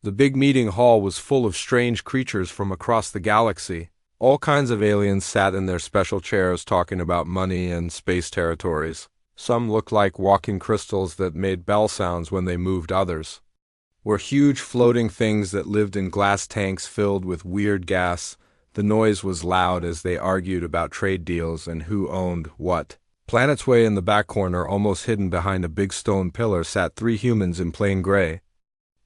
The big meeting hall was full of strange creatures from across the galaxy. All kinds of aliens sat in their special chairs talking about money and space territories. Some looked like walking crystals that made bell sounds when they moved. Others were huge floating things that lived in glass tanks filled with weird gas. The noise was loud as they argued about trade deals and who owned what. Planet's way in the back corner, almost hidden behind a big stone pillar, sat three humans in plain gray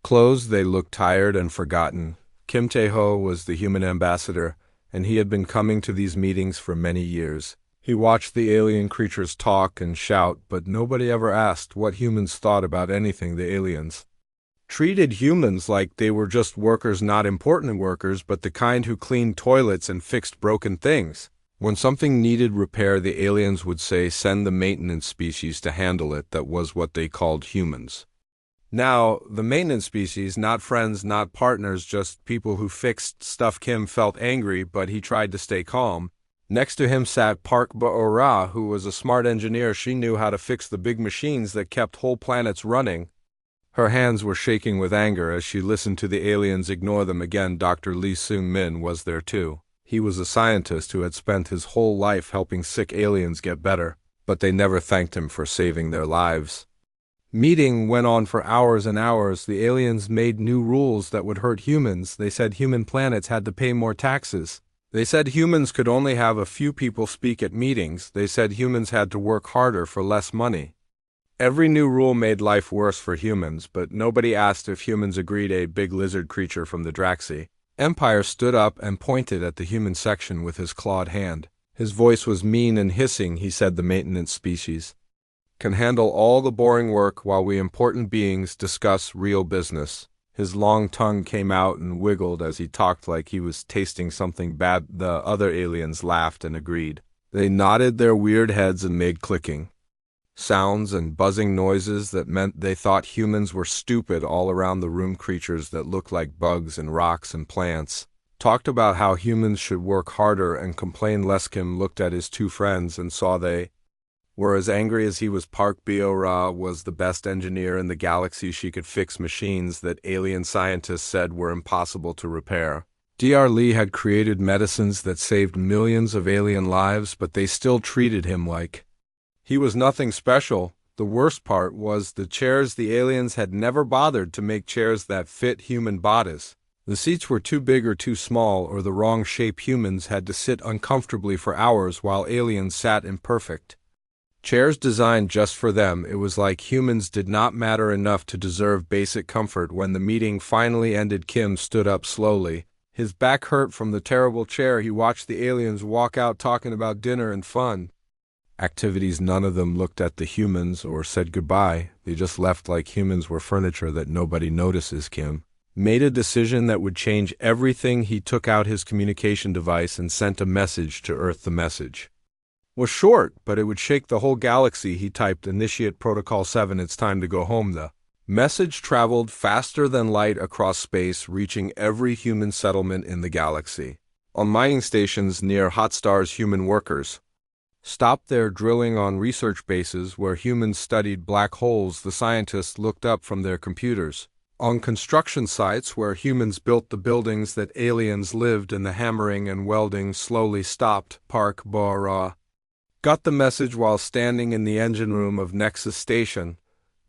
clothes. They looked tired and forgotten. Kim Tae-ho was the human ambassador, and he had been coming to these meetings for many years. He watched the alien creatures talk and shout, but nobody ever asked what humans thought about anything. The aliens treated humans like they were just workers, not important workers, but the kind who cleaned toilets and fixed broken things. When something needed repair, the aliens would say, "Send the maintenance species to handle it." That was what they called humans. Now, the maintenance species, not friends, not partners, just people who fixed stuff. Kim felt angry, but he tried to stay calm. Next to him sat Park Bo-ra, who was a smart engineer. She knew how to fix the big machines that kept whole planets running. Her hands were shaking with anger as she listened to the aliens ignore them again. Dr. Lee Seung-min was there too. He was a scientist who had spent his whole life helping sick aliens get better, but they never thanked him for saving their lives. Meeting went on for hours and hours. The aliens made new rules that would hurt humans. They said human planets had to pay more taxes. They said humans could only have a few people speak at meetings. They said humans had to work harder for less money. Every new rule made life worse for humans, but nobody asked if humans agreed. A big lizard creature from the Draxi Empire stood up and pointed at the human section with his clawed hand. His voice was mean and hissing. He said, "The maintenance species can handle all the boring work while we important beings discuss real business." His long tongue came out and wiggled as he talked like he was tasting something bad. The other aliens laughed and agreed. They nodded their weird heads and made clicking sounds and buzzing noises that meant they thought humans were stupid. All around the room, creatures that looked like bugs and rocks and plants talked about how humans should work harder and complain less. Kim looked at his two friends and saw they were as angry as he was. Park Bo-ra was the best engineer in the galaxy. She could fix machines that alien scientists said were impossible to repair. Dr. Lee had created medicines that saved millions of alien lives, but they still treated him like he was nothing special. The worst part was the chairs. The aliens had never bothered to make chairs that fit human bodies. The seats were too big or too small or the wrong shape. Humans had to sit uncomfortably for hours while aliens sat in perfect chairs designed just for them. It was like humans did not matter enough to deserve basic comfort. When the meeting finally ended, Kim stood up slowly. His back hurt from the terrible chair. He watched the aliens walk out talking about dinner and fun activities. None of them looked at the humans or said goodbye. They just left like humans were furniture that nobody notices. Kim made a decision that would change everything. He took out his communication device and sent a message to Earth. The message was short, but it would shake the whole galaxy. He typed, "Initiate Protocol 7, it's time to go home." The message traveled faster than light across space, reaching every human settlement in the galaxy. On mining stations near hot stars, human workers stopped their drilling. On research bases where humans studied black holes, the scientists looked up from their computers. On construction sites where humans built the buildings that aliens lived in, the hammering and welding slowly stopped. Park Bo-ra got the message while standing in the engine room of Nexus Station.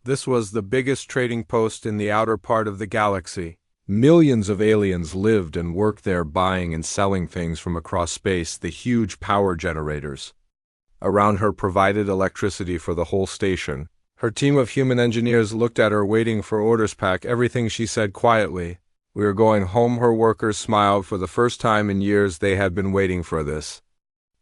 This was the biggest trading post in the outer part of the galaxy. Millions of aliens lived and worked there, buying and selling things from across space. The huge power generators around her provided electricity for the whole station. Her team of human engineers looked at her, waiting for orders. Pack everything, she said quietly. "We are going home." Her workers smiled. For the first time in years, they had been waiting for this.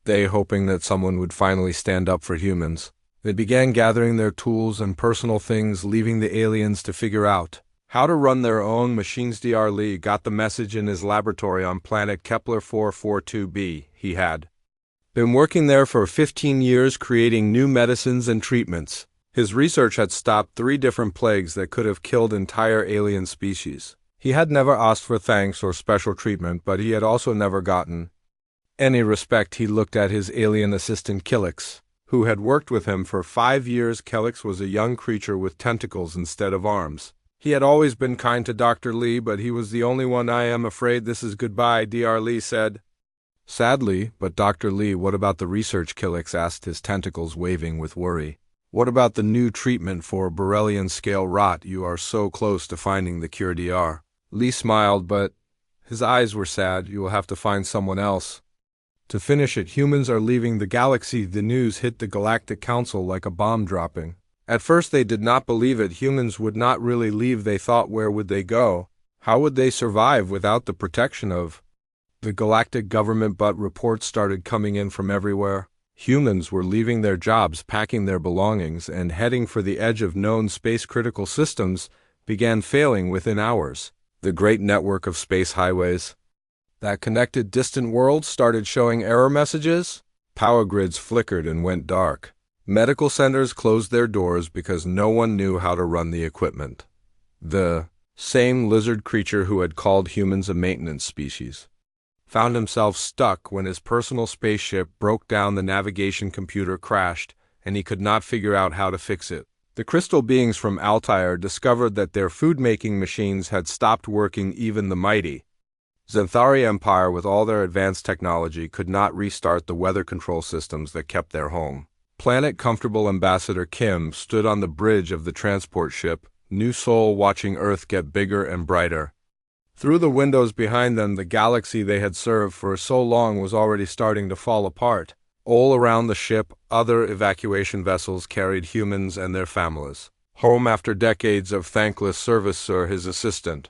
They hoping that someone would finally stand up for humans. They began gathering their tools and personal things, leaving the aliens to figure out how to run their own machines. Dr. Lee got the message in his laboratory on planet Kepler 442b. He had been working there for 15 years, creating new medicines and treatments. His research had stopped 3 different plagues that could have killed entire alien species. He had never asked for thanks or special treatment, but he had also never gotten any respect. He looked at his alien assistant Killix, who had worked with him for 5 years. Killix was a young creature with tentacles instead of arms. He had always been kind to Dr. Lee, but he was the only one. I am afraid this is goodbye, Dr. Lee said. Sadly, but Dr. Lee, what about the research? Kilix asked, his tentacles waving with worry. What about the new treatment for Borrelian scale rot? You are so close to finding the cure, Dr. Lee smiled, but his eyes were sad. You will have to find someone else. To finish it, humans are leaving the galaxy. The news hit the Galactic Council like a bomb dropping. At first they did not believe it. Humans would not really leave. They thought, where would they go? How would they survive without the protection of the galactic government? But reports started coming in from everywhere. Humans were leaving their jobs, packing their belongings, and heading for the edge of known space-critical systems began failing within hours. The great network of space highways that connected distant worlds started showing error messages. Power grids flickered and went dark. Medical centers closed their doors because no one knew how to run the equipment. The same lizard creature who had called humans a maintenance species found himself stuck when his personal spaceship broke down. The navigation computer crashed, and he could not figure out how to fix it. The crystal beings from Altair discovered that their food-making machines had stopped working. Even the mighty Xanthari Empire, with all their advanced technology, could not restart the weather control systems that kept their home planet comfortable. Ambassador Kim stood on the bridge of the transport ship, New Soul, watching Earth get bigger and brighter. Through the windows behind them, the galaxy they had served for so long was already starting to fall apart. All around the ship, other evacuation vessels carried humans and their families home after decades of thankless service. Sir, his assistant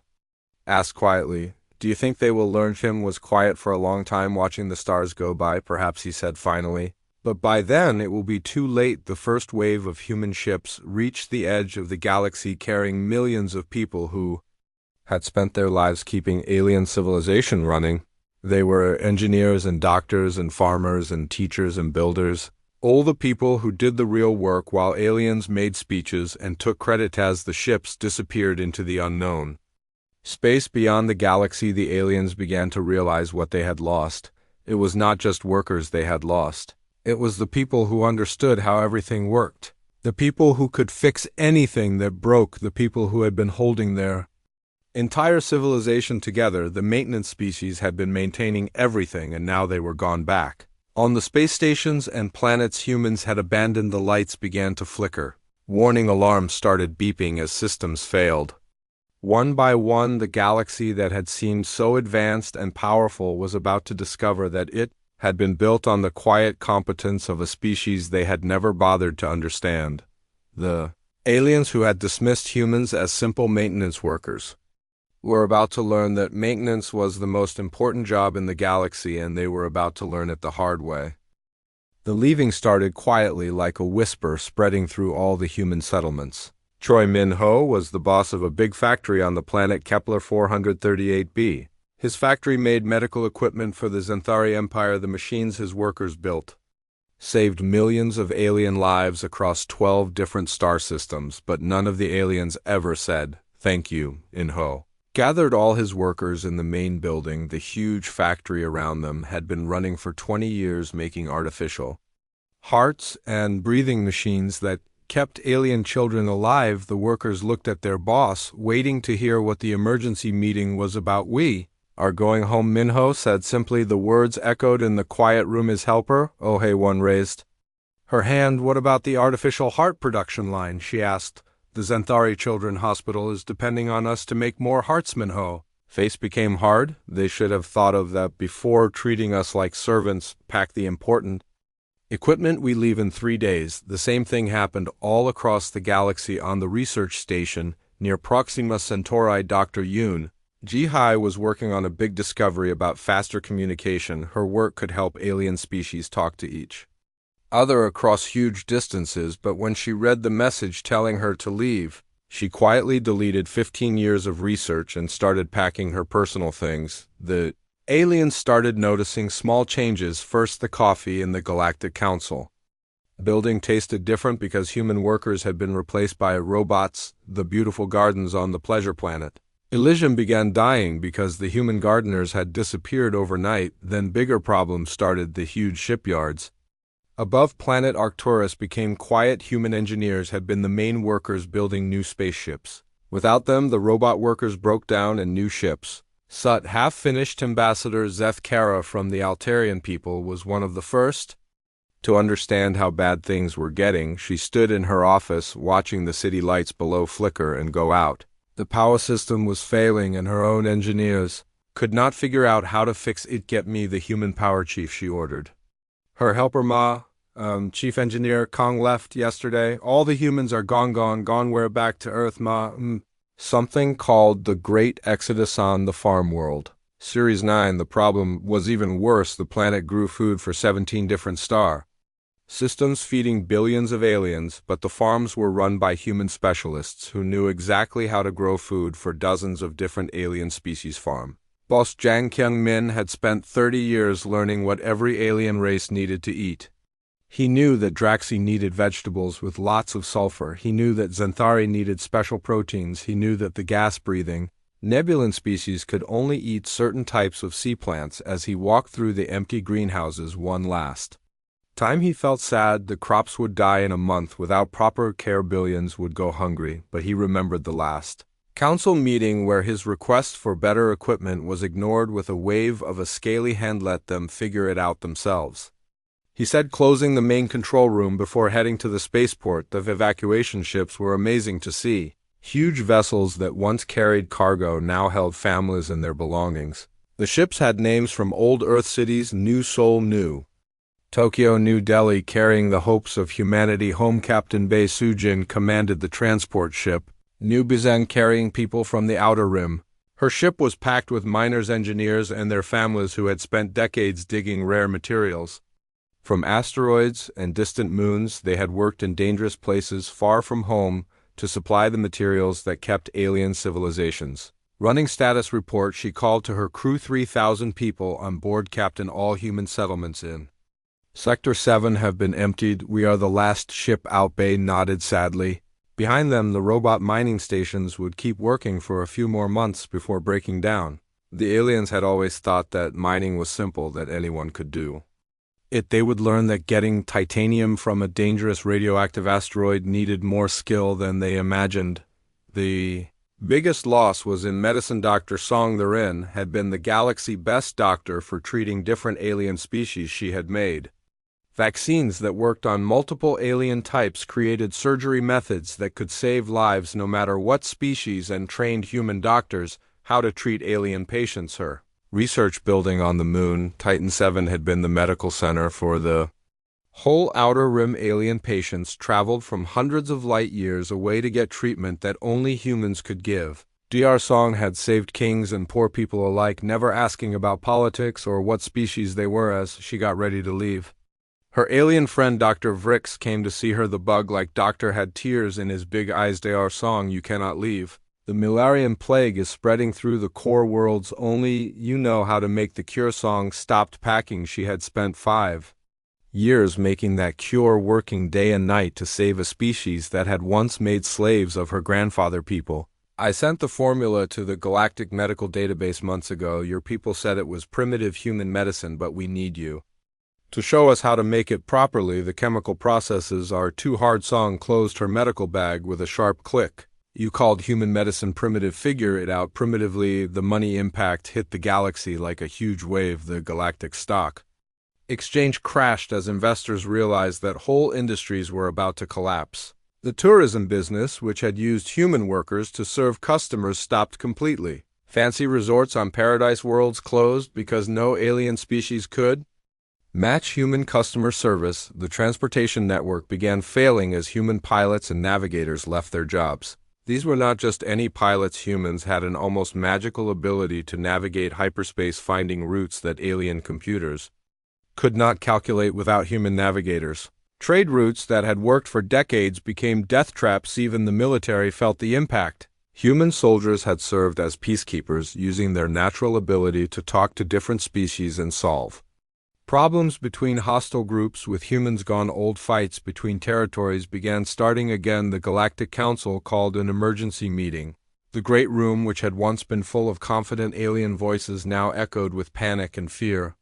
asked quietly, do you think they will learn? Kim was quiet for a long time, watching the stars go by. Perhaps, he said finally. But by then it will be too late. The first wave of human ships reached the edge of the galaxy, carrying millions of people who had spent their lives keeping alien civilization running. They were engineers and doctors and farmers and teachers and builders, all the people who did the real work while aliens made speeches and took credit as the ships disappeared into the unknown space beyond the galaxy. The aliens began to realize what they had lost. It was not just workers they had lost. It was the people who understood how everything worked. The people who could fix anything that broke. The people who had been holding their entire civilization together. The maintenance species had been maintaining everything, and now they were gone back. On the space stations and planets humans had abandoned, the lights began to flicker. Warning alarms started beeping as systems failed. One by one, the galaxy that had seemed so advanced and powerful was about to discover that it had been built on the quiet competence of a species they had never bothered to understand. The aliens who had dismissed humans as simple maintenance workers were about to learn that maintenance was the most important job in the galaxy, and they were about to learn it the hard way. The leaving started quietly, like a whisper spreading through all the human settlements. Choi Min-ho was the boss of a big factory on the planet Kepler 438b. His factory made medical equipment for the Xanthari Empire. The machines his workers built saved millions of alien lives across 12 different star systems, but none of the aliens ever said, "Thank you," In-ho gathered all his workers in the main building. The huge factory around them had been running for 20 years, making artificial hearts and breathing machines that kept alien children alive. The workers looked at their boss, waiting to hear what the emergency meeting was about. "We are going home," Min-ho said simply. The words echoed in the quiet room. His helper, Oh Hae-won, raised her hand. "What about the artificial heart production line?" she asked. "The Xanthari Children Hospital is depending on us to make more hearts." Min-ho face became hard. "They should have thought of that before treating us like servants. Pack the important equipment. We leave in 3 days." The same thing happened all across the galaxy. On the research station near Proxima Centauri, Dr. Yoon Ji-hai was working on a big discovery about faster communication. Her work could help alien species talk to each other across huge distances, but when she read the message telling her to leave, she quietly deleted 15 years of research and started packing her personal things. The aliens started noticing small changes. First, the coffee in the Galactic Council building tasted different because human workers had been replaced by robots. The beautiful gardens on the pleasure planet Elysium began dying because the human gardeners had disappeared overnight. Then bigger problems started. The huge shipyards above planet Arcturus became quiet. Human engineers had been the main workers building new spaceships. Without them, the robot workers broke down and new ships. Sut, half-finished Ambassador Zeth Kara from the Altarian people, was one of the first to understand how bad things were getting. She stood in her office, watching the city lights below flicker and go out. The power system was failing, and her own engineers could not figure out how to fix it. Get me the human power chief, she ordered. Her helper Chief Engineer Kong left yesterday. All the humans are gone. We're back to Earth, Something called the Great Exodus on the Farm World. Series 9, the problem was even worse. The planet grew food for 17 different star systems feeding billions of aliens, but the farms were run by human specialists who knew exactly how to grow food for dozens of different alien species farm. Boss Jang Kyung-min had spent 30 years learning what every alien race needed to eat. He knew that Draxi needed vegetables with lots of sulfur. He knew that Xanthari needed special proteins. He knew that the gas-breathing Nebulan species could only eat certain types of sea plants. As he walked through the empty greenhouses one last time, he felt sad. The crops would die in a month. Without proper care, billions would go hungry. But he remembered the last council meeting where his request for better equipment was ignored with a wave of a scaly hand. Let them figure it out themselves, he said, closing the main control room before heading to the spaceport. The evacuation ships were amazing to see. Huge vessels that once carried cargo now held families and their belongings. The ships had names from old Earth cities: New Seoul, New Tokyo, New Delhi, carrying the hopes of humanity home. Captain Bae Soo-jin commanded the transport ship, New Bizang, carrying people from the Outer Rim. Her ship was packed with miners, engineers, and their families who had spent decades digging rare materials. From asteroids and distant moons, they had worked in dangerous places far from home to supply the materials that kept alien civilizations running. Status report. She called to her crew. 3,000 people on board, Captain. All human settlements in Sector 7 have been emptied. We are the last ship out. Bay nodded sadly. Behind them, the robot mining stations would keep working for a few more months before breaking down. The aliens had always thought that mining was simple, that anyone could do it. They would learn that getting titanium from a dangerous radioactive asteroid needed more skill than they imagined. The biggest loss was in medicine. Dr. Song therein had been the galaxy's best doctor for treating different alien species. She had made vaccines that worked on multiple alien types, created surgery methods that could save lives no matter what species, and trained human doctors how to treat alien patients. Her research building on the moon, Titan 7, had been the medical center for the whole Outer Rim. Alien patients traveled from hundreds of light years away to get treatment that only humans could give. Dr. Song had saved kings and poor people alike, never asking about politics or what species they were. As she got ready to leave, her alien friend Dr. Vrix came to see her. The bug-like doctor had tears in his big eyes. Dr. Song, you cannot leave. The Milarian plague is spreading through the core worlds. Only you know how to make the cure. Song stopped packing. She had spent 5 years making that cure, working day and night to save a species that had once made slaves of her grandfather people. I sent the formula to the Galactic Medical Database months ago. Your people said it was primitive human medicine, but we need you to show us how to make it properly. The chemical processes are too hard. Song closed her medical bag with a sharp click. You called human medicine primitive. Figure it out. Primitively, the money impact hit the galaxy like a huge wave. The galactic stock exchange crashed as investors realized that whole industries were about to collapse. The tourism business, which had used human workers to serve customers, stopped completely. Fancy resorts on paradise worlds closed because no alien species could match human customer service. The transportation network began failing as human pilots and navigators left their jobs. These were not just any pilots. Humans had an almost magical ability to navigate hyperspace, finding routes that alien computers could not calculate without human navigators. Trade routes that had worked for decades became death traps. Even the military felt the impact. Human soldiers had served as peacekeepers, using their natural ability to talk to different species and solve problems between hostile groups. With humans gone, old fights between territories began starting again. The Galactic Council called an emergency meeting. The great room, which had once been full of confident alien voices, now echoed with panic and fear.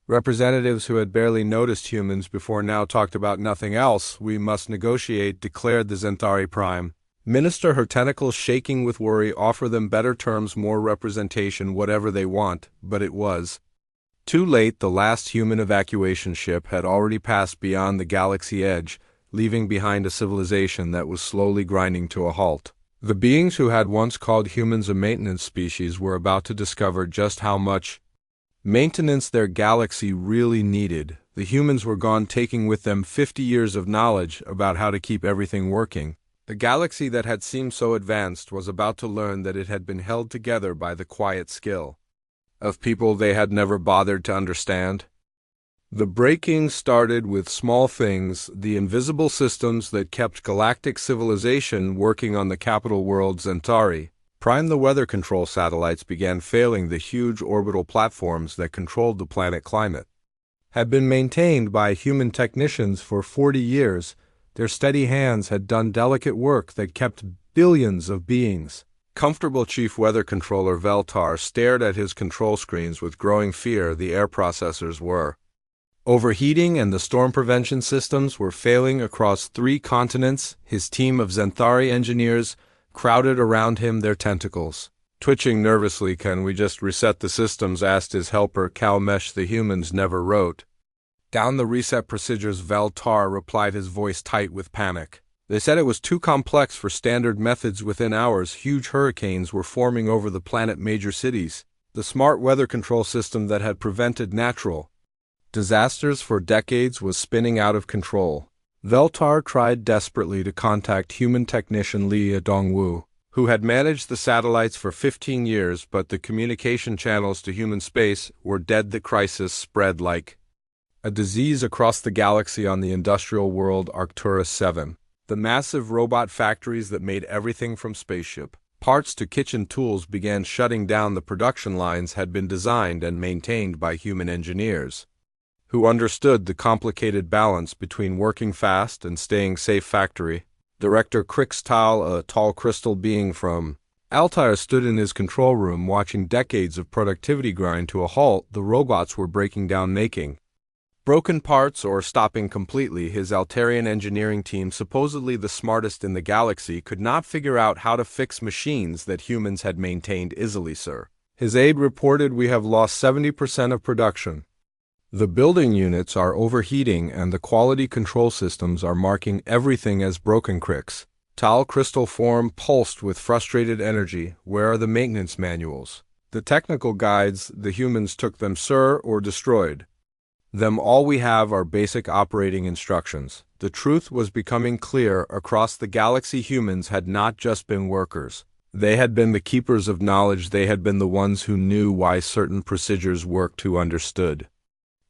Representatives who had barely noticed humans before now talked about nothing else. We must negotiate, declared the Xanthari Prime Minister her tentacles shaking with worry, offer them better terms, more representation, whatever they want, but it was too late. The last human evacuation ship had already passed beyond the galaxy edge, leaving behind a civilization that was slowly grinding to a halt. The beings who had once called humans a maintenance species were about to discover just how much maintenance their galaxy really needed. The humans were gone, taking with them 50 years of knowledge about how to keep everything working. The galaxy that had seemed so advanced was about to learn that it had been held together by the quiet skill of people they had never bothered to understand. The breaking started with small things, the invisible systems that kept galactic civilization working on the capital world Zentari. Prime the weather control satellites began failing. The huge orbital platforms that controlled the planet climate had been maintained by human technicians for 40 years. Their steady hands had done delicate work that kept billions of beings comfortable. Chief Weather Controller Veltar stared at his control screens with growing fear. The air processors were overheating and the storm prevention systems were failing across 3 continents. His team of Zenthari engineers crowded around him, their tentacles twitching nervously. "Can we just reset the systems?" asked his helper Kalmesh. "The humans never wrote down the reset procedures," Veltar replied, his voice tight with panic. "They said it was too complex for standard methods." Within hours, huge hurricanes were forming over the planet major cities. The smart weather control system that had prevented natural disasters for decades was spinning out of control. Veltar tried desperately to contact human technician Li Dongwu, who had managed the satellites for 15 years, but the communication channels to human space were dead. The crisis spread like a disease across the galaxy. On the industrial world Arcturus 7, the massive robot factories that made everything from spaceship parts to kitchen tools began shutting down. The production lines had been designed and maintained by human engineers who understood the complicated balance between working fast and staying safe. Factory Director Krixtal, a tall crystal being from Altair, stood in his control room watching decades of productivity grind to a halt. The robots were breaking down, making broken parts or stopping completely. His Altarian engineering team, supposedly the smartest in the galaxy, could not figure out how to fix machines that humans had maintained easily. "Sir," his aide reported, "we have lost 70% of production. The building units are overheating and the quality control systems are marking everything as broken." Tal crystal form pulsed with frustrated energy. "Where are the maintenance manuals? The technical guides? The humans took them, sir, or destroyed them. All we have are basic operating instructions." The truth was becoming clear. Across the galaxy, humans had not just been workers. They had been the keepers of knowledge. They had been the ones who knew why certain procedures worked, who understood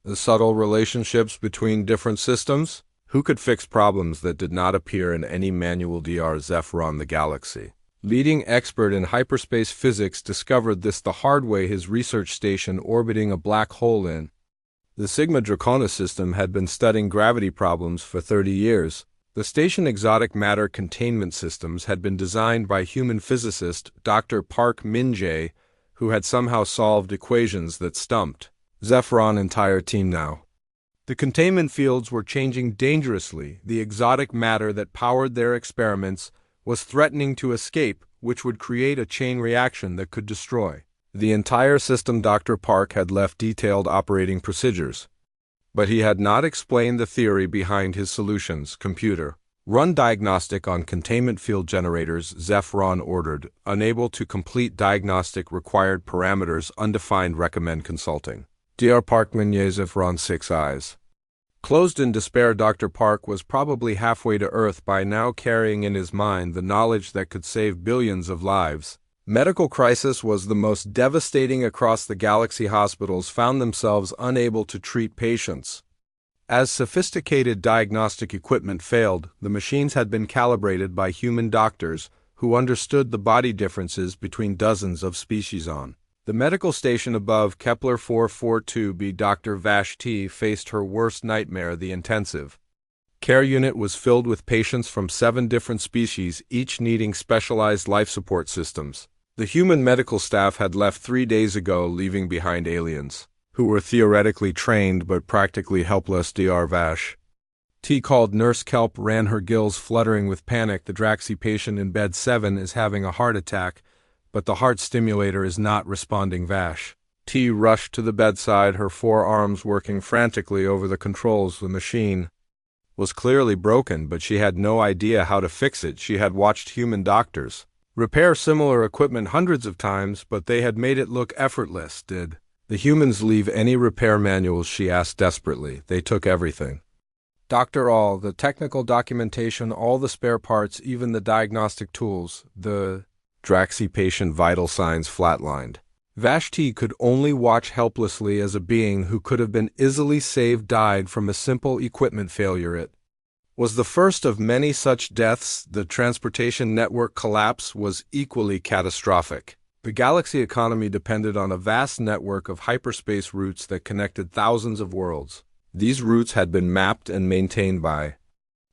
the subtle relationships between different systems, who could fix problems that did not appear in any manual. Dr. Zephyron, the galaxy leading expert in hyperspace physics, discovered this the hard way. His research station orbiting a black hole in the Sigma Draconis system had been studying gravity problems for 30 years. The station exotic matter containment systems had been designed by human physicist Dr. Park Min-jae, who had somehow solved equations that stumped Zephyron's entire team. Now the containment fields were changing dangerously. The exotic matter that powered their experiments was threatening to escape, which would create a chain reaction that could destroy the entire system. Dr. Park had left detailed operating procedures, but he had not explained the theory behind his solutions. "Computer, run diagnostic on containment field generators," Zephyron ordered. Unable to complete diagnostic, required parameters undefined, recommend consulting. Dr. Park Min-jae. Zephyron 6 eyes closed in despair. Dr. Park was probably halfway to Earth by now, carrying in his mind the knowledge that could save billions of lives. Medical crisis was the most devastating across the galaxy. Hospitals found themselves unable to treat patients. As sophisticated diagnostic equipment failed, the machines had been calibrated by human doctors who understood the body differences between dozens of species. On the medical station above Kepler 442b, Dr. Vashti faced her worst nightmare. The intensive care unit was filled with patients from 7 different species, each needing specialized life support systems. The human medical staff had left 3 days ago, leaving behind aliens who were theoretically trained but practically helpless. Dr. Vashti T called. Nurse Kelp ran, her gills fluttering with panic. The Draxi patient in bed 7 is having a heart attack, but the heart stimulator is not responding. Vash. T rushed to the bedside, her forearms working frantically over the controls. The machine was clearly broken, but she had no idea how to fix it. She had watched human doctors repair similar equipment hundreds of times, but they had made it look effortless. Did the humans leave any repair manuals? She asked desperately. They took everything. Doctor, all the technical documentation, all the spare parts, even the diagnostic tools. The Draxi patient vital signs flatlined. Vashti could only watch helplessly as a being who could have been easily saved died from a simple equipment failure. It was the first of many such deaths. The transportation network collapse was equally catastrophic. The galaxy economy depended on a vast network of hyperspace routes that connected thousands of worlds. These routes had been mapped and maintained by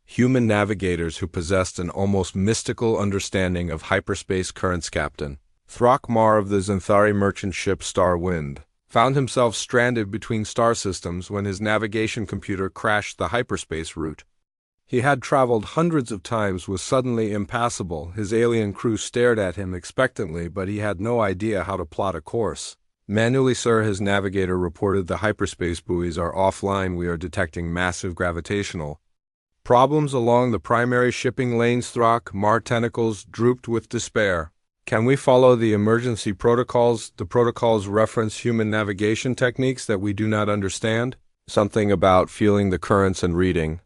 human navigators who possessed an almost mystical understanding of hyperspace currents. Captain Throckmar of the Xanthari merchant ship Star Wind found himself stranded between star systems when his navigation computer crashed. The hyperspace route he had traveled hundreds of times was suddenly impassable. His alien crew stared at him expectantly, but he had no idea how to plot a course. Manually, sir, his navigator reported. The hyperspace buoys are offline. We are detecting massive gravitational problems along the primary shipping lanes. Throckmar tentacles drooped with despair. Can we follow the emergency protocols? The protocols reference human navigation techniques that we do not understand. Something about feeling the currents and reading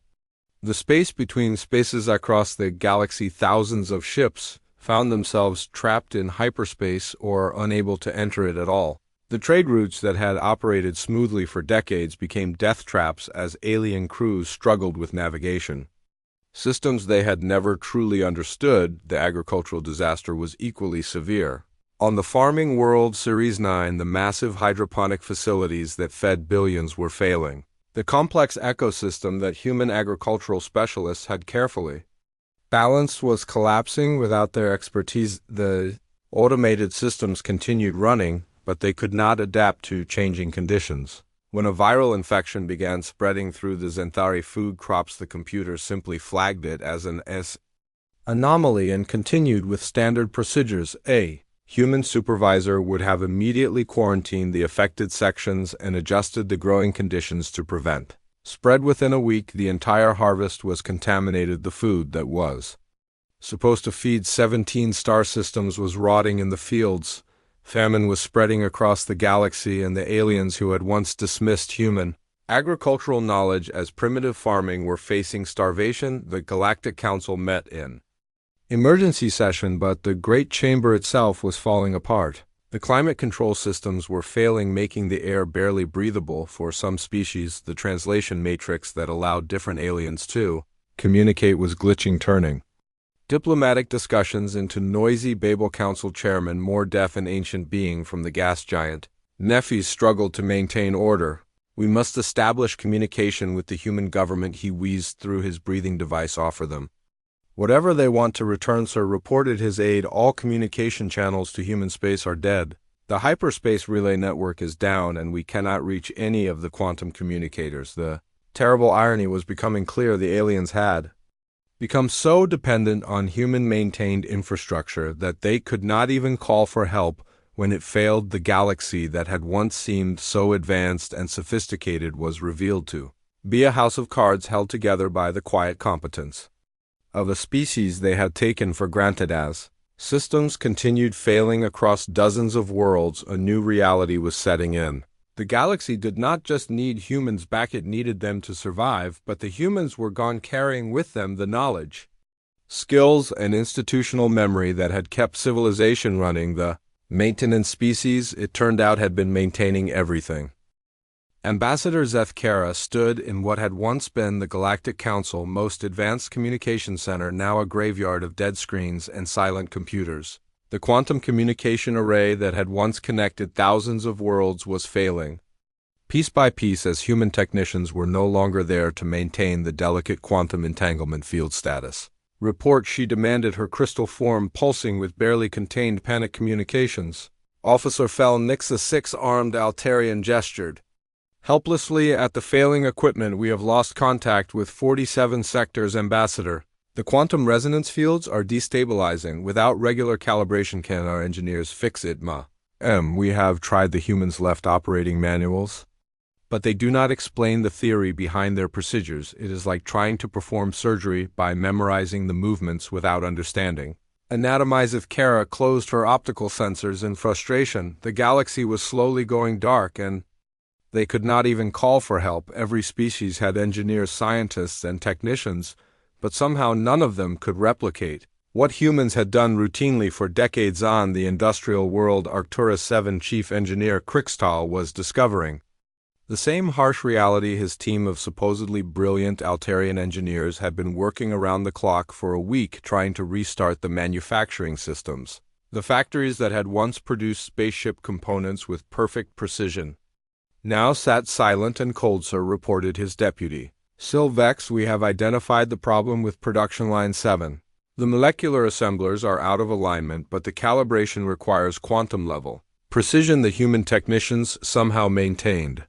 the space between spaces across the galaxy. Thousands of ships found themselves trapped in hyperspace or unable to enter it at all. The trade routes that had operated smoothly for decades became death traps as alien crews struggled with navigation systems they had never truly understood. The agricultural disaster was equally severe. On the farming world Series 9, the massive hydroponic facilities that fed billions were failing. The complex ecosystem that human agricultural specialists had carefully balanced was collapsing without their expertise. The automated systems continued running, but they could not adapt to changing conditions. When a viral infection began spreading through the Xanthari food crops, the computer simply flagged it as an anomaly and continued with standard procedures. A human supervisor would have immediately quarantined the affected sections and adjusted the growing conditions to prevent spread. Within a week, the entire harvest was contaminated. The food that was supposed to feed 17 star systems was rotting in the fields. Famine was spreading across the galaxy, and the aliens who had once dismissed human agricultural knowledge as primitive farming were facing starvation. The Galactic Council met in emergency session, but the Great Chamber itself was falling apart. The climate control systems were failing, making the air barely breathable for some species. The translation matrix that allowed different aliens to communicate was glitching, turning diplomatic discussions into noisy. Babel Council chairman, more deaf and ancient being from the gas giant Nephis, struggled to maintain order. We must establish communication with the human government, he wheezed through his breathing device. Offer them whatever they want to return, sir, reported his aide. All communication channels to human space are dead. The hyperspace relay network is down, and we cannot reach any of the quantum communicators. The terrible irony was becoming clear. The aliens had become so dependent on human-maintained infrastructure that they could not even call for help when it failed. The galaxy that had once seemed so advanced and sophisticated was revealed to be a house of cards held together by the quiet competence of a species they had taken for granted. As systems continued failing across dozens of worlds, a new reality was setting in. The galaxy did not just need humans back, it needed them to survive, but the humans were gone, carrying with them the knowledge, skills, and institutional memory that had kept civilization running. The maintenance species, it turned out, had been maintaining everything. Ambassador Zethkara stood in what had once been the Galactic Council most advanced communication center, now a graveyard of dead screens and silent computers. The quantum communication array that had once connected thousands of worlds was failing, piece by piece, as human technicians were no longer there to maintain the delicate quantum entanglement field status. Report, she demanded, her crystal form pulsing with barely contained panic communications. Officer Fel Nix, a 6-armed Altarian, gestured. Helplessly at the failing equipment, we have lost contact with 47 sectors, Ambassador. The quantum resonance fields are destabilizing. Without regular calibration, can our engineers fix it, ma? We have tried the humans left operating manuals, but they do not explain the theory behind their procedures. It is like trying to perform surgery by memorizing the movements without understanding. Anatomize Kara closed her optical sensors in frustration. The galaxy was slowly going dark, and they could not even call for help. Every species had engineers, scientists, and technicians, but somehow none of them could replicate what humans had done routinely for decades on the industrial world. Arcturus 7 chief engineer Krixtal was discovering the same harsh reality. His team of supposedly brilliant Altarian engineers had been working around the clock for a week trying to restart the manufacturing systems. The factories that had once produced spaceship components with perfect precision now sat silent and cold, sir, reported his deputy. Sylvex, we have identified the problem with production line 7. The molecular assemblers are out of alignment, but the calibration requires quantum level precision. The human technicians somehow maintained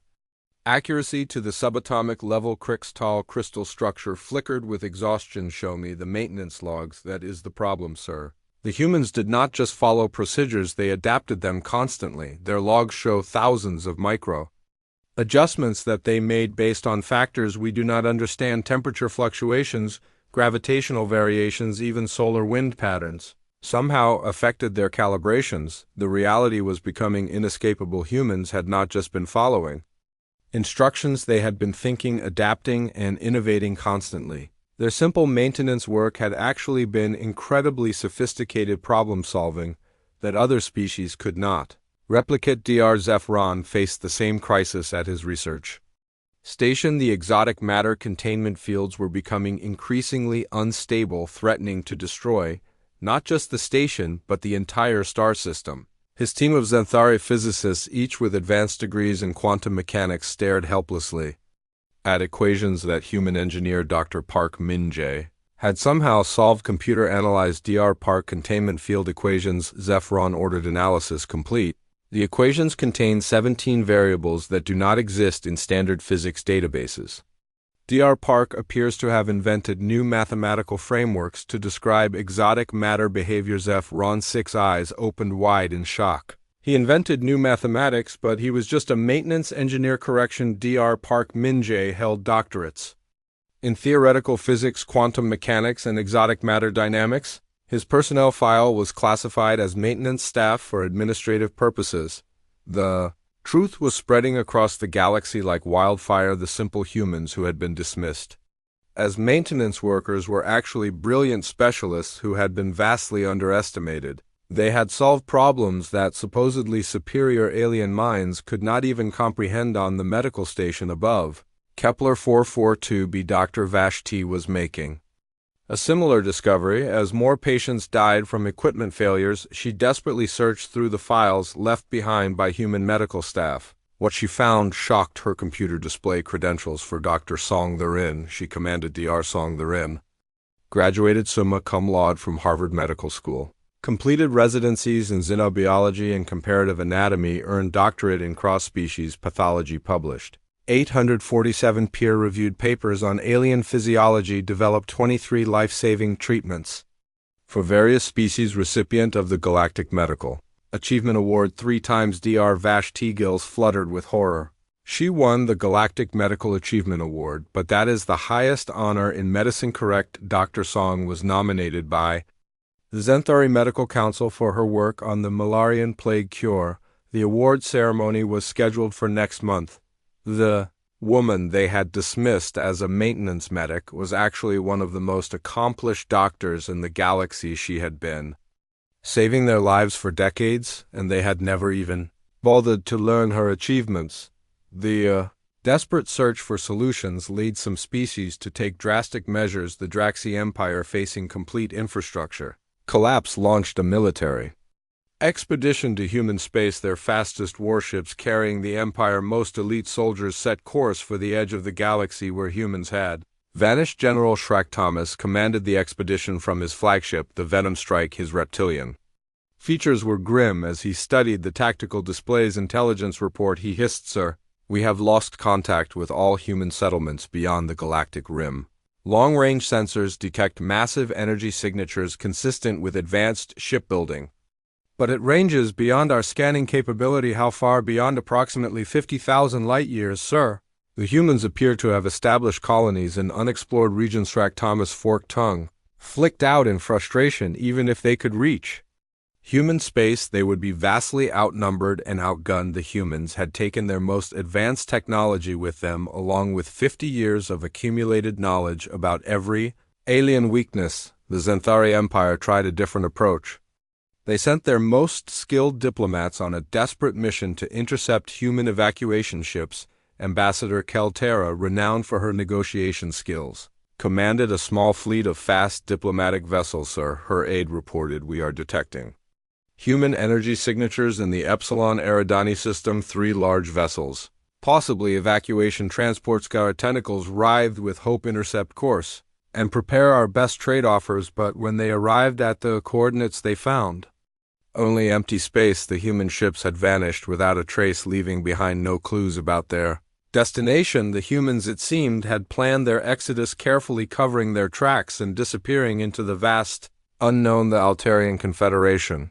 accuracy to the subatomic level. Krixtal crystal structure flickered with exhaustion. Show me the maintenance logs. That is the problem, sir. The humans did not just follow procedures, they adapted them constantly. Their logs show thousands of micro adjustments that they made based on factors we do not understand: temperature fluctuations, gravitational variations, even solar wind patterns somehow affected their calibrations. The reality was becoming inescapable. Humans had not just been following instructions, they had been thinking, adapting, and innovating constantly. Their simple maintenance work had actually been incredibly sophisticated problem-solving that other species could not replicate. Dr. Zephyron faced the same crisis at his research station. The exotic matter containment fields were becoming increasingly unstable, threatening to destroy not just the station, but the entire star system. His team of Xanthari physicists, each with advanced degrees in quantum mechanics, stared helplessly at equations that human engineer Dr. Park Min-jae had somehow solved. Computer-analyzed Dr. Park containment field equations. Zephyron ordered analysis complete. The equations contain 17 variables that do not exist in standard physics databases. Dr. Park appears to have invented new mathematical frameworks to describe exotic matter behavior. Zephyron's 6 eyes opened wide in shock. He invented new mathematics, but he was just a maintenance engineer. Correction, Dr. Park Min-jae held doctorates in theoretical physics, quantum mechanics, and exotic matter dynamics. His personnel file was classified as maintenance staff for administrative purposes. The truth was spreading across the galaxy like wildfire. The simple humans who had been dismissed as maintenance workers were actually brilliant specialists who had been vastly underestimated. They had solved problems that supposedly superior alien minds could not even comprehend. On the medical station above, Kepler 442b, Dr. Vashti was making a similar discovery. As more patients died from equipment failures, she desperately searched through the files left behind by human medical staff. What she found shocked her. Computer display credentials for Dr. Song Therin. She commanded. Dr. Song Therin graduated summa cum laude from Harvard Medical School, completed residencies in xenobiology and comparative anatomy, earned doctorate in cross-species pathology, published 847 peer-reviewed papers on alien physiology, developed 23 life-saving treatments for various species, recipient of the Galactic Medical Achievement Award 3 times. Dr. Vashti gills fluttered with horror. She won the Galactic Medical Achievement Award, but that is the highest honor in medicine. Correct. Dr. Song was nominated by the Xanthari Medical Council for her work on the malarian plague cure. The award ceremony was scheduled for next month. The woman they had dismissed as a maintenance medic was actually one of the most accomplished doctors in the galaxy. She had been saving their lives for decades, and they had never even bothered to learn her achievements. The desperate search for solutions leads some species to take drastic measures. The Draxi Empire, facing complete infrastructure collapse, launched a military expedition to human space. Their fastest warships, carrying the Empire most elite soldiers, set course for the edge of the galaxy where humans had vanished. General Shrek Thomas commanded the expedition from his flagship, the Venom Strike. His reptilian features were grim as he studied the tactical displays. Intelligence report, he hissed, sir. We have lost contact with all human settlements beyond the galactic rim. Long-range sensors detect massive energy signatures consistent with advanced shipbuilding. But it ranges beyond our scanning capability. How far beyond? Approximately 50,000 light-years, sir. The humans appear to have established colonies in unexplored regions. Thomas' forked tongue flicked out in frustration. Even if they could reach human space, they would be vastly outnumbered and outgunned. The humans had taken their most advanced technology with them, along with 50 years of accumulated knowledge about every alien weakness. The Xanthari Empire tried a different approach. They sent their most skilled diplomats on a desperate mission to intercept human evacuation ships. Ambassador Keltera, renowned for her negotiation skills, commanded a small fleet of fast diplomatic vessels, sir. Her aide reported, "We are detecting human energy signatures in the Epsilon Eridani system. 3 large vessels, possibly evacuation transports. Our tentacles writhed with hope. Intercept course and prepare our best trade offers." But when they arrived at the coordinates, they found only empty space. The human ships had vanished without a trace, leaving behind no clues about their destination. The humans, it seemed, had planned their exodus carefully, covering their tracks and disappearing into the vast unknown. The Altarian Confederation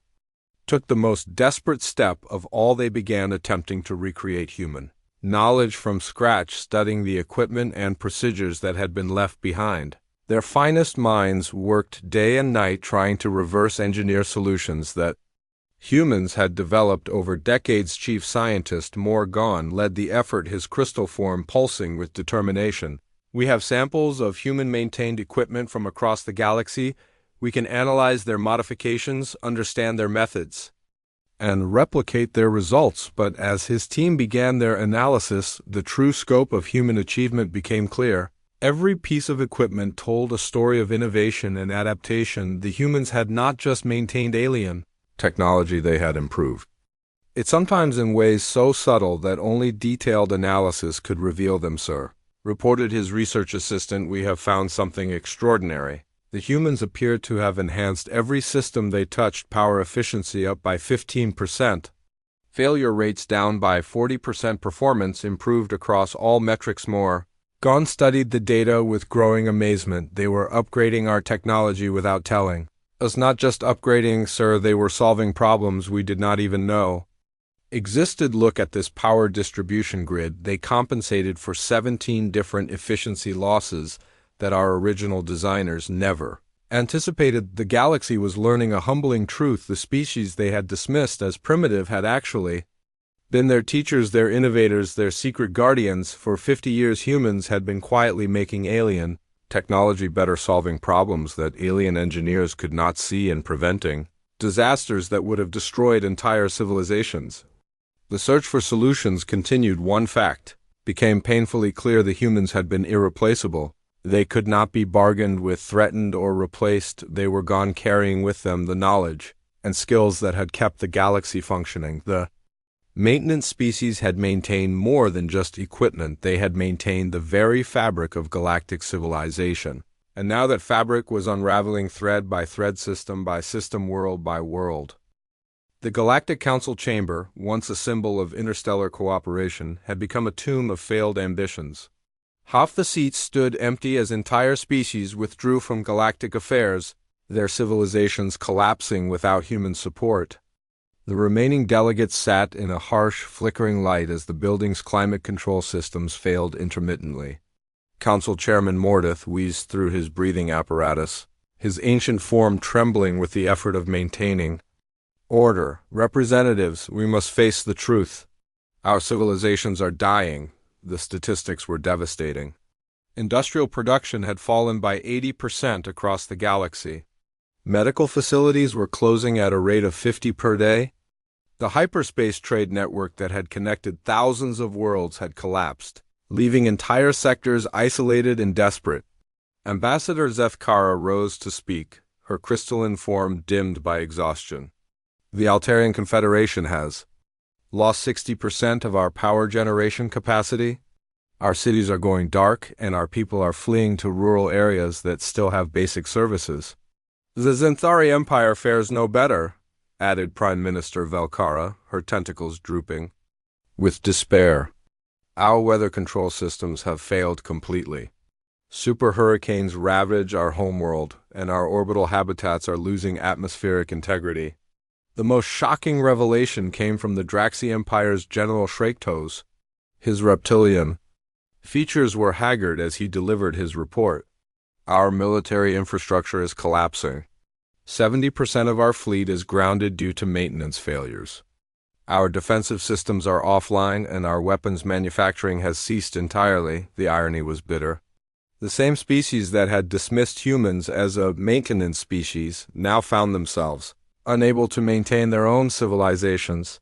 took the most desperate step of all. They began attempting to recreate human knowledge from scratch, studying the equipment and procedures that had been left behind. Their finest minds worked day and night trying to reverse engineer solutions that humans had developed over decades. Chief Scientist Morgan led the effort, his crystal form pulsing with determination. "We have samples of human-maintained equipment from across the galaxy. We can analyze their modifications, understand their methods, and replicate their results." But as his team began their analysis, the true scope of human achievement became clear. Every piece of equipment told a story of innovation and adaptation. The humans had not just maintained alien technology, they had improved it, sometimes in ways so subtle that only detailed analysis could reveal them, sir. Reported his research assistant, "We have found something extraordinary. The humans appear to have enhanced every system they touched. Power efficiency up by 15%, failure rates down by 40%, performance improved across all metrics." Morgan studied the data with growing amazement. "They were upgrading our technology without telling us. Not just upgrading, sir, they were solving problems we did not even know existed. Look at this power distribution grid. They compensated for 17 different efficiency losses that our original designers never anticipated." The galaxy was learning a humbling truth. The species they had dismissed as primitive had actually been their teachers, their innovators, their secret guardians. For 50 years, humans had been quietly making alien technology better, solving problems that alien engineers could not see, and preventing disasters that would have destroyed entire civilizations. The search for solutions continued. One fact became painfully clear: the humans had been irreplaceable. They could not be bargained with, threatened, or replaced. They were gone, carrying with them the knowledge and skills that had kept the galaxy functioning. The maintenance species had maintained more than just equipment. They had maintained the very fabric of galactic civilization. And now that fabric was unraveling thread by thread, system by system, world by world. The Galactic Council chamber, once a symbol of interstellar cooperation, had become a tomb of failed ambitions. Half the seats stood empty as entire species withdrew from galactic affairs, their civilizations collapsing without human support. The remaining delegates sat in a harsh, flickering light as the building's climate control systems failed intermittently. Council Chairman Mordeth wheezed through his breathing apparatus, his ancient form trembling with the effort of maintaining order. "Representatives, we must face the truth. Our civilizations are dying." The statistics were devastating. Industrial production had fallen by 80% across the galaxy. Medical facilities were closing at a rate of 50 per day. The hyperspace trade network that had connected thousands of worlds had collapsed, leaving entire sectors isolated and desperate. Ambassador Zethkara rose to speak, her crystalline form dimmed by exhaustion. "The Altarian Confederation has lost 60% of our power generation capacity. Our cities are going dark, and our people are fleeing to rural areas that still have basic services." "The Xanthari Empire fares no better," added Prime Minister Velkara, her tentacles drooping with despair. Our weather control systems have failed completely. Super hurricanes ravage our homeworld, and our orbital habitats are losing atmospheric integrity. The most shocking revelation came from the Draxi Empire's General Shraktos. His reptilian features were haggard as he delivered his report. Our military infrastructure is collapsing. 70% of our fleet is grounded due to maintenance failures. Our defensive systems are offline and our weapons manufacturing has ceased entirely. The irony was bitter. The same species that had dismissed humans as a maintenance species now found themselves unable to maintain their own civilizations.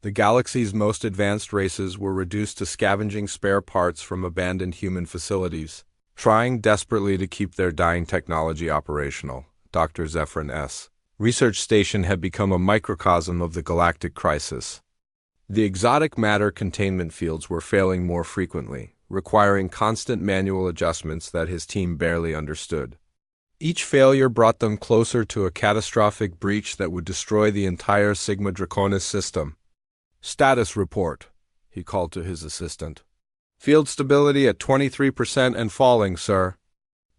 The galaxy's most advanced races were reduced to scavenging spare parts from abandoned human facilities, trying desperately to keep their dying technology operational. Dr. Zephyrin S. research station had become a microcosm of the galactic crisis. The exotic matter containment fields were failing more frequently, requiring constant manual adjustments that his team barely understood. Each failure brought them closer to a catastrophic breach that would destroy the entire Sigma Draconis system. "Status report," he called to his assistant. "Field stability at 23% and falling, sir.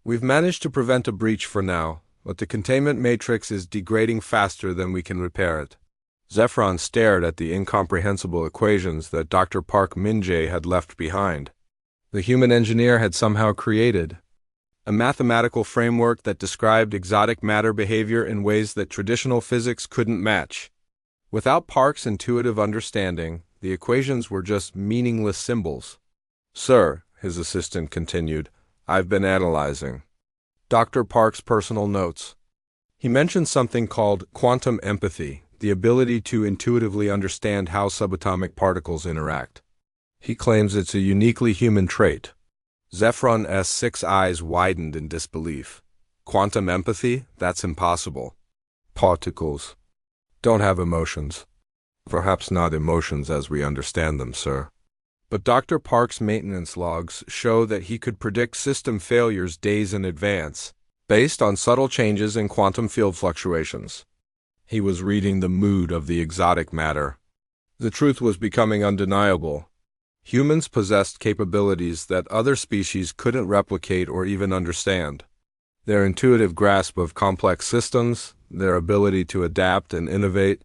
We've managed to prevent a breach for now, but the containment matrix is degrading faster than we can repair it." Zephyrin stared at the incomprehensible equations that Dr. Park Min-jae had left behind. The human engineer had somehow created a mathematical framework that described exotic matter behavior in ways that traditional physics couldn't match. Without Park's intuitive understanding, the equations were just meaningless symbols. "Sir," his assistant continued, "I've been analyzing Dr. Park's personal notes. He mentioned something called quantum empathy, the ability to intuitively understand how subatomic particles interact. He claims it's a uniquely human trait." Zephyrin's 6 eyes widened in disbelief. "Quantum empathy? That's impossible. Particles don't have emotions." "Perhaps not emotions as we understand them, sir. But Dr. Park's maintenance logs show that he could predict system failures days in advance, based on subtle changes in quantum field fluctuations." He was reading the mood of the exotic matter. The truth was becoming undeniable. Humans possessed capabilities that other species couldn't replicate or even understand. Their intuitive grasp of complex systems, their ability to adapt and innovate.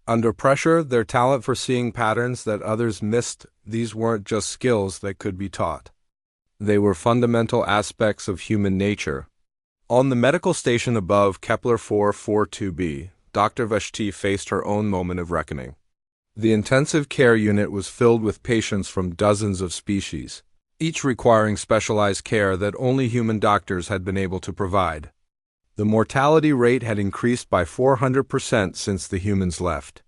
Under pressure, their talent for seeing patterns that others missed, these weren't just skills that could be taught. They were fundamental aspects of human nature. On the medical station above Kepler 442b, Dr. Vashti faced her own moment of reckoning. The intensive care unit was filled with patients from dozens of species, each requiring specialized care that only human doctors had been able to provide. The mortality rate had increased by 400% since the humans left.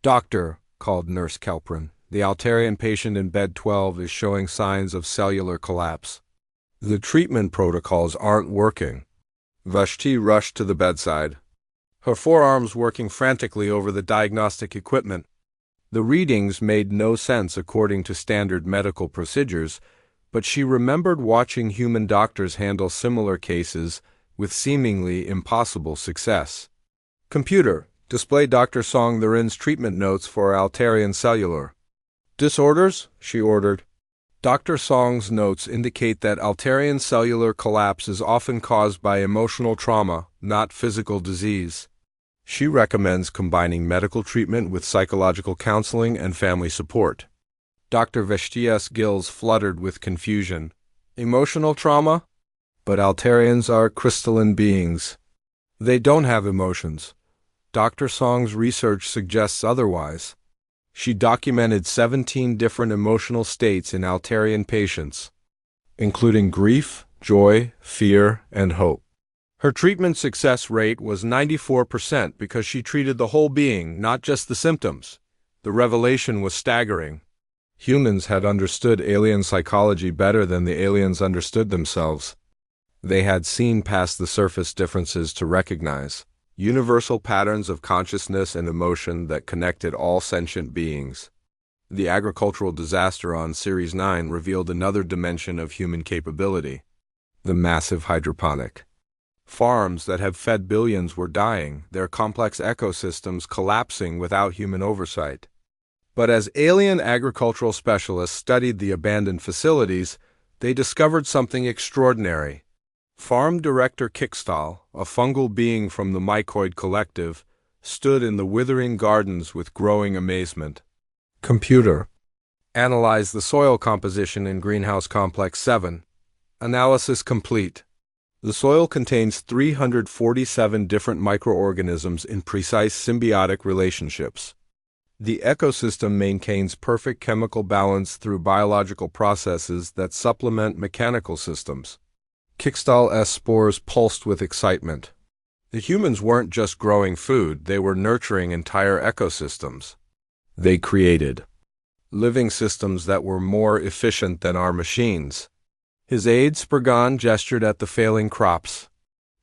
"Doctor," called Nurse Kelprin, "the Altarian patient in bed 12 is showing signs of cellular collapse. The treatment protocols aren't working." Vashti rushed to the bedside, her forearms working frantically over the diagnostic equipment. The readings made no sense according to standard medical procedures, but she remembered watching human doctors handle similar cases with seemingly impossible success. "Computer, display Dr. Song Thurin's treatment notes for Altarian cellular disorders," she ordered. Dr. Song's notes indicate that Altarian cellular collapse is often caused by emotional trauma, not physical disease. She recommends combining medical treatment with psychological counseling and family support. Dr. Vashti's gills fluttered with confusion. "Emotional trauma? But Altarians are crystalline beings. They don't have emotions. Dr. Song's research suggests otherwise." She documented 17 different emotional states in Altarian patients, including grief, joy, fear, and hope. Her treatment success rate was 94% because she treated the whole being, not just the symptoms. The revelation was staggering. Humans had understood alien psychology better than the aliens understood themselves. They had seen past the surface differences to recognize universal patterns of consciousness and emotion that connected all sentient beings. The agricultural disaster on Series 9 revealed another dimension of human capability: the massive hydroponic farms that have fed billions were dying, their complex ecosystems collapsing without human oversight. But as alien agricultural specialists studied the abandoned facilities, they discovered something extraordinary. Farm Director Kickstall, a fungal being from the Mycoid Collective, stood in the withering gardens with growing amazement. Computer. Analyze the soil composition in Greenhouse Complex 7. Analysis complete. The soil contains 347 different microorganisms in precise symbiotic relationships. The ecosystem maintains perfect chemical balance through biological processes that supplement mechanical systems. Kickstall's spores pulsed with excitement. The humans weren't just growing food, they were nurturing entire ecosystems. They created living systems that were more efficient than our machines. His aide Spurgon gestured at the failing crops.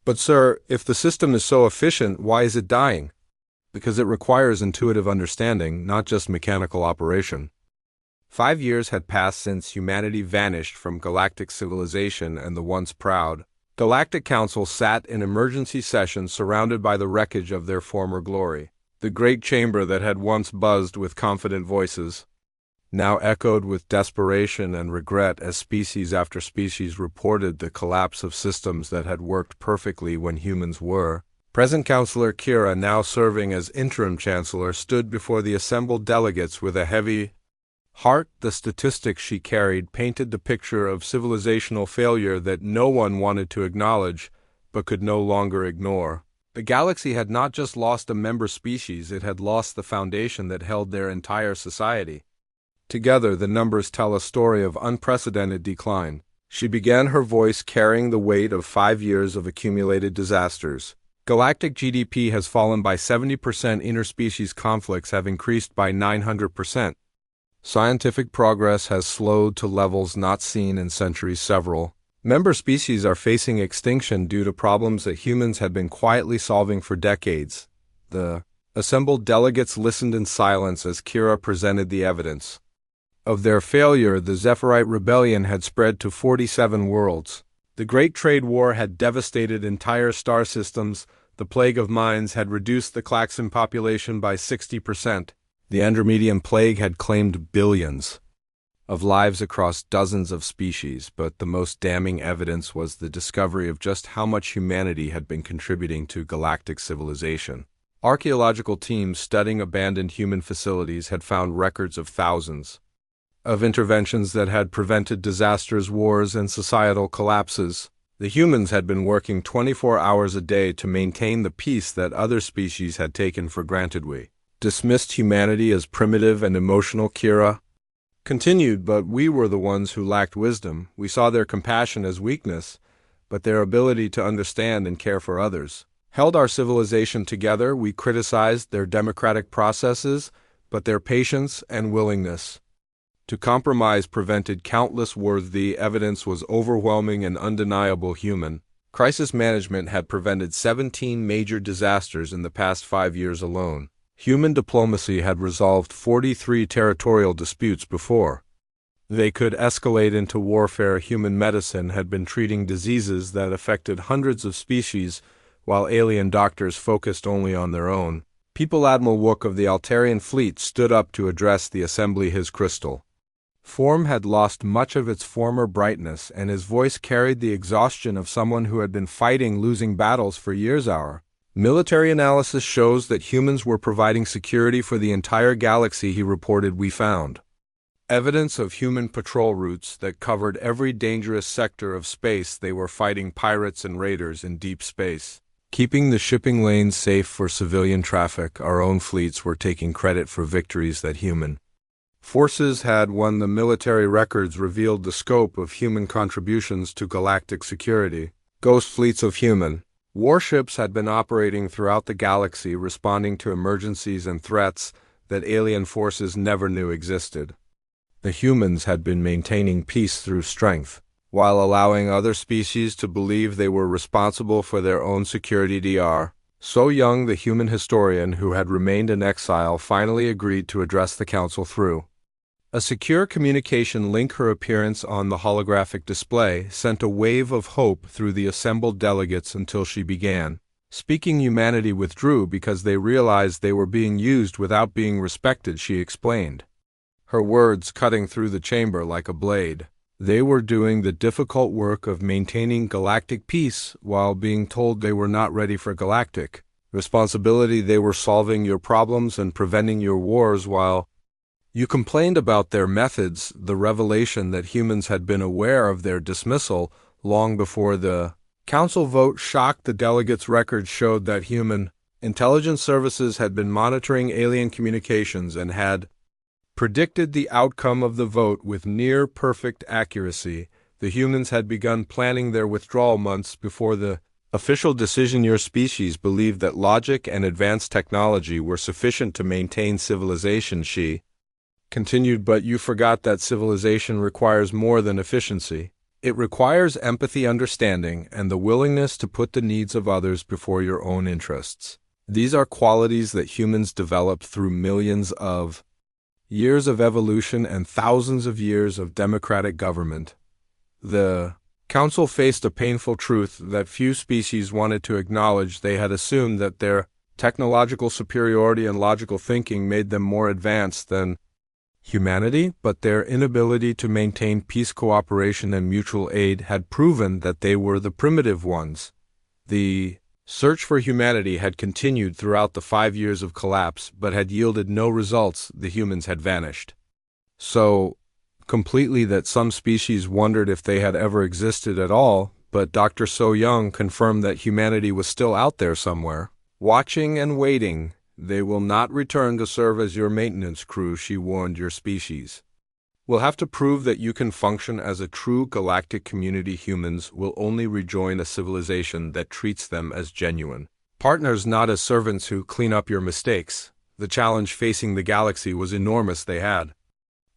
But sir, if the system is so efficient, why is it dying? Because it requires intuitive understanding, not just mechanical operation. 5 years had passed since humanity vanished from galactic civilization, and the once proud Galactic Council sat in emergency session surrounded by the wreckage of their former glory. The great chamber that had once buzzed with confident voices now echoed with desperation and regret as species after species reported the collapse of systems that had worked perfectly when humans were. Present Councillor Kira, now serving as interim chancellor, stood before the assembled delegates with a heavy heart. The statistics she carried painted the picture of civilizational failure that no one wanted to acknowledge, but could no longer ignore. The galaxy had not just lost a member species, it had lost the foundation that held their entire society. Together, the numbers tell a story of unprecedented decline. She began, her voice carrying the weight of 5 years of accumulated disasters. Galactic GDP has fallen by 70%, interspecies conflicts have increased by 900%. Scientific progress has slowed to levels not seen in centuries. Several member species are facing extinction due to problems that humans had been quietly solving for decades. The assembled delegates listened in silence as Kira presented the evidence of their failure. The Zephyrite rebellion had spread to 47 worlds. The Great Trade War had devastated entire star systems. The Plague of Mines had reduced the Klaxon population by 60%. The Andromedan Plague had claimed billions of lives across dozens of species, but the most damning evidence was the discovery of just how much humanity had been contributing to galactic civilization. Archaeological teams studying abandoned human facilities had found records of thousands of interventions that had prevented disasters, wars, and societal collapses. The humans had been working 24 hours a day to maintain the peace that other species had taken for granted. We dismissed humanity as primitive and emotional, Kira continued, but we were the ones who lacked wisdom. We saw their compassion as weakness, but their ability to understand and care for others held our civilization together. We criticized their democratic processes, but their patience and willingness to compromise prevented countless wars. The evidence was overwhelming and undeniable. Human crisis management had prevented 17 major disasters in the past 5 years alone. Human diplomacy had resolved 43 territorial disputes before they could escalate into warfare. Human medicine had been treating diseases that affected hundreds of species, while alien doctors focused only on their own people. Admiral Wook of the Altarian fleet stood up to address the assembly. His crystal form had lost much of its former brightness, and his voice carried the exhaustion of someone who had been fighting losing battles for years. Our military analysis shows that humans were providing security for the entire galaxy, he reported. We found evidence of human patrol routes that covered every dangerous sector of space. They were fighting pirates and raiders in deep space, keeping the shipping lanes safe for civilian traffic. Our own fleets were taking credit for victories that human forces had won. The military records revealed the scope of human contributions to galactic security. Ghost fleets of human warships had been operating throughout the galaxy, responding to emergencies and threats that alien forces never knew existed. The humans had been maintaining peace through strength, while allowing other species to believe they were responsible for their own security. Dr. So Young, the human historian who had remained in exile, finally agreed to address the council through a secure communication link. Her appearance on the holographic display sent a wave of hope through the assembled delegates until she began Speaking humanity withdrew because they realized they were being used without being respected, she explained, her words cutting through the chamber like a blade. They were doing the difficult work of maintaining galactic peace while being told they were not ready for galactic responsibility. They were solving your problems and preventing your wars while you complained about their methods. The revelation that humans had been aware of their dismissal long before the council vote shocked the delegates. Records showed that human intelligence services had been monitoring alien communications and had predicted the outcome of the vote with near-perfect accuracy. The humans had begun planning their withdrawal months before the official decision. Your species believed that logic and advanced technology were sufficient to maintain civilization, she continued, but you forgot that civilization requires more than efficiency. It requires empathy, understanding, and the willingness to put the needs of others before your own interests. These are qualities that humans developed through millions of years of evolution and thousands of years of democratic government. The council faced a painful truth that few species wanted to acknowledge. They had assumed that their technological superiority and logical thinking made them more advanced than humanity, but their inability to maintain peace, cooperation, and mutual aid had proven that they were the primitive ones. The search for humanity had continued throughout the 5 years of collapse, but had yielded no results. The humans had vanished so completely that some species wondered if they had ever existed at all, but Dr. So Young confirmed that humanity was still out there somewhere, watching and waiting. They will not return to serve as your maintenance crew, she warned. Your species will have to prove that you can function as a true galactic community. Humans will only rejoin a civilization that treats them as genuine partners, not as servants who clean up your mistakes. The challenge facing the galaxy was enormous. They had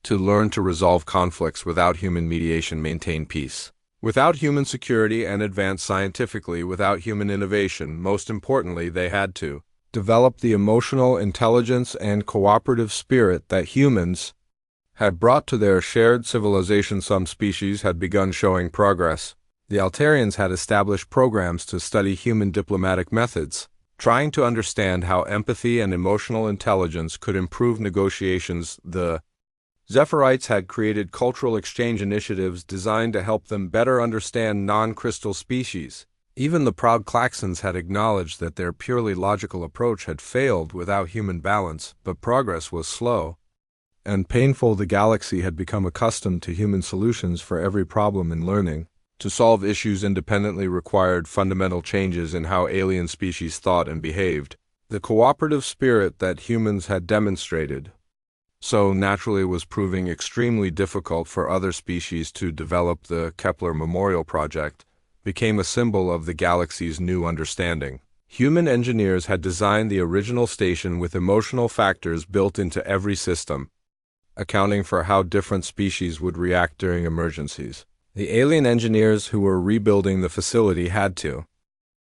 to learn to resolve conflicts without human mediation, maintain peace without human security, and advance scientifically without human innovation. Most importantly, they had to develop the emotional intelligence and cooperative spirit that humans had brought to their shared civilization. Some species had begun showing progress. The Altarians had established programs to study human diplomatic methods, trying to understand how empathy and emotional intelligence could improve negotiations. The Zephyrites had created cultural exchange initiatives designed to help them better understand non-crystal species. Even the proud Klaxons had acknowledged that their purely logical approach had failed without human balance, but progress was slow and painful. The galaxy had become accustomed to human solutions for every problem, and learning to solve issues independently required fundamental changes in how alien species thought and behaved. The cooperative spirit that humans had demonstrated so naturally was proving extremely difficult for other species to develop. The Kepler Memorial Project became a symbol of the galaxy's new understanding. Human engineers had designed the original station with emotional factors built into every system, accounting for how different species would react during emergencies. The alien engineers who were rebuilding the facility had to